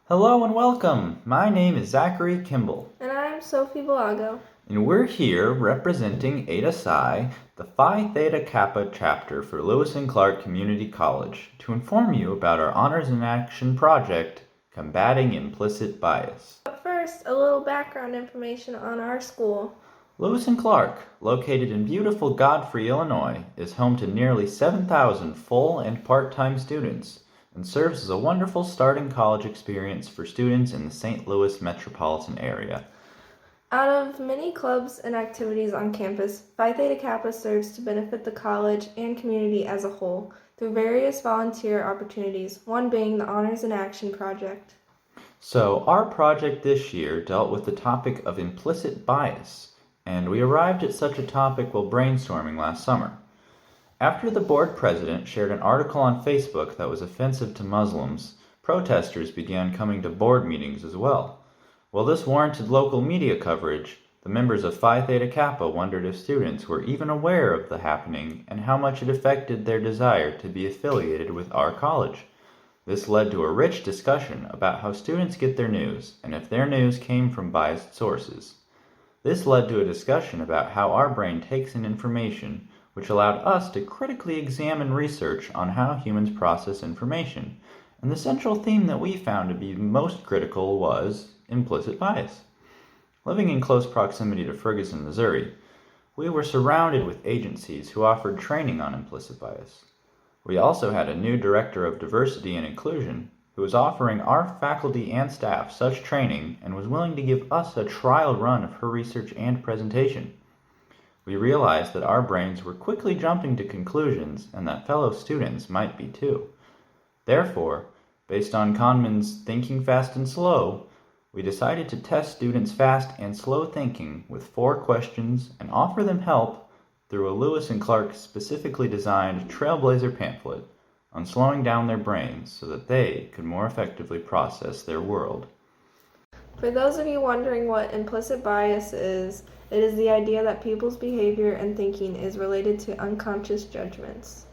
Hello and welcome. My name is Zachary Kimball, And I'm Sophie Balago. and we're here representing Eta Psi, the Phi Theta Kappa chapter for Lewis and Clark Community College, to inform you about our Honors in Action project, Combating Implicit Bias. But first, a little background information on our school. Lewis and Clark, located in beautiful Godfrey, Illinois, is home to nearly 7,000 full and part-time students, and serves as a wonderful starting college experience for students in the St. Louis metropolitan area. Out of many clubs and activities on campus, Phi Theta Kappa serves to benefit the college and community as a whole through various volunteer opportunities, one being the Honors in Action project. So, our project this year dealt with the topic of implicit bias, and we arrived at such a topic while brainstorming last summer. After the board president shared an article on Facebook that was offensive to Muslims, protesters began coming to board meetings as well. While this warranted local media coverage, the members of Phi Theta Kappa wondered if students were even aware of the happening and how much it affected their desire to be affiliated with our college. This led to a rich discussion about how students get their news and if their news came from biased sources. This led to a discussion about how our brain takes in information, which allowed us to critically examine research on how humans process information. And the central theme that we found to be most critical was implicit bias. Living in close proximity to Ferguson, Missouri, we were surrounded with agencies who offered training on implicit bias. We also had a new director of diversity and inclusion who was offering our faculty and staff such training and was willing to give us a trial run of her research and presentation. We realized that our brains were quickly jumping to conclusions and that fellow students might be too. Therefore, based on Kahneman's thinking fast and slow, we decided to test students' fast and slow thinking with 4 questions and offer them help through a Lewis and Clark specifically designed Trailblazer pamphlet on slowing down their brains so that they could more effectively process their world. For those of you wondering what implicit bias is, it is the idea that people's behavior and thinking is related to unconscious judgments.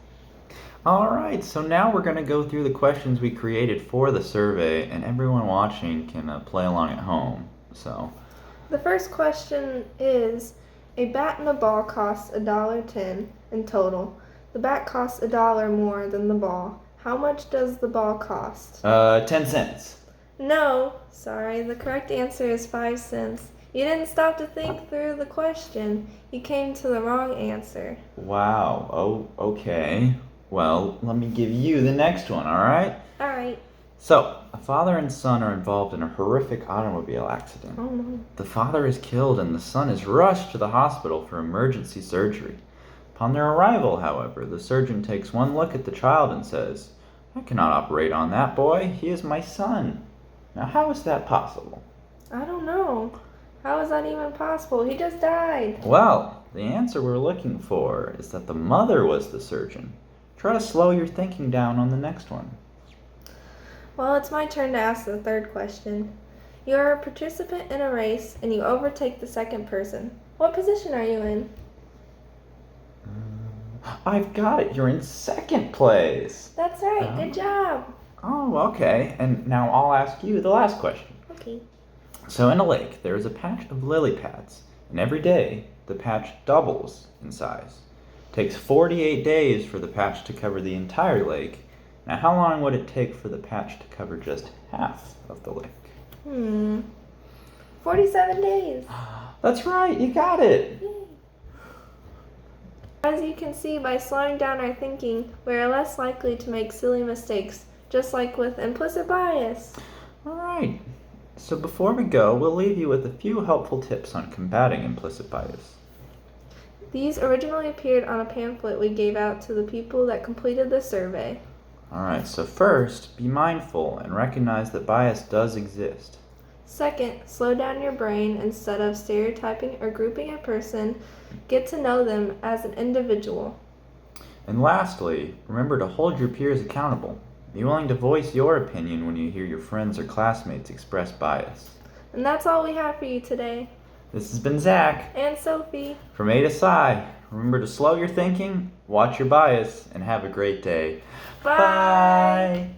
Alright, so now we're going to go through the questions we created for the survey, and everyone watching can play along at home. The first question is, a bat and a ball costs $1.10 in total. The bat costs $1 more than the ball. How much does the ball cost? 10 cents. No, sorry, the correct answer is 5 cents. You didn't stop to think through the question. You came to the wrong answer. Wow, okay. Well, let me give you the next one, alright? Alright. So, a father and son are involved in a horrific automobile accident. Oh no. The father is killed and the son is rushed to the hospital for emergency surgery. Upon their arrival, however, the surgeon takes one look at the child and says, "I cannot operate on that boy. He is my son." Now, how is that possible? I don't know. How is that even possible? He just died. Well, the answer we're looking for is that the mother was the surgeon. Try to slow your thinking down on the next one. Well, it's my turn to ask the third question. You are a participant in a race and you overtake the second person. What position are you in? I've got it. You're in second place. That's right. Good job. Oh, okay. And now I'll ask you the last question. Okay. So in a lake, there is a patch of lily pads, and every day the patch doubles in size. It takes 48 days for the patch to cover the entire lake. Now, how long would it take for the patch to cover just half of the lake? 47 days. That's right, you got it. Yay. As you can see, by slowing down our thinking, we are less likely to make silly mistakes, just like with implicit bias. All right. So before we go, we'll leave you with a few helpful tips on combating implicit bias. These originally appeared on a pamphlet we gave out to the people that completed the survey. All right, so first, be mindful and recognize that bias does exist. Second, slow down your brain instead of stereotyping or grouping a person. Get to know them as an individual. And lastly, remember to hold your peers accountable. Be willing to voice your opinion when you hear your friends or classmates express bias. And that's all we have for you today. This has been Zach. And Sophie. From Eta Psi. Remember to slow your thinking, watch your bias, and have a great day. Bye. Bye.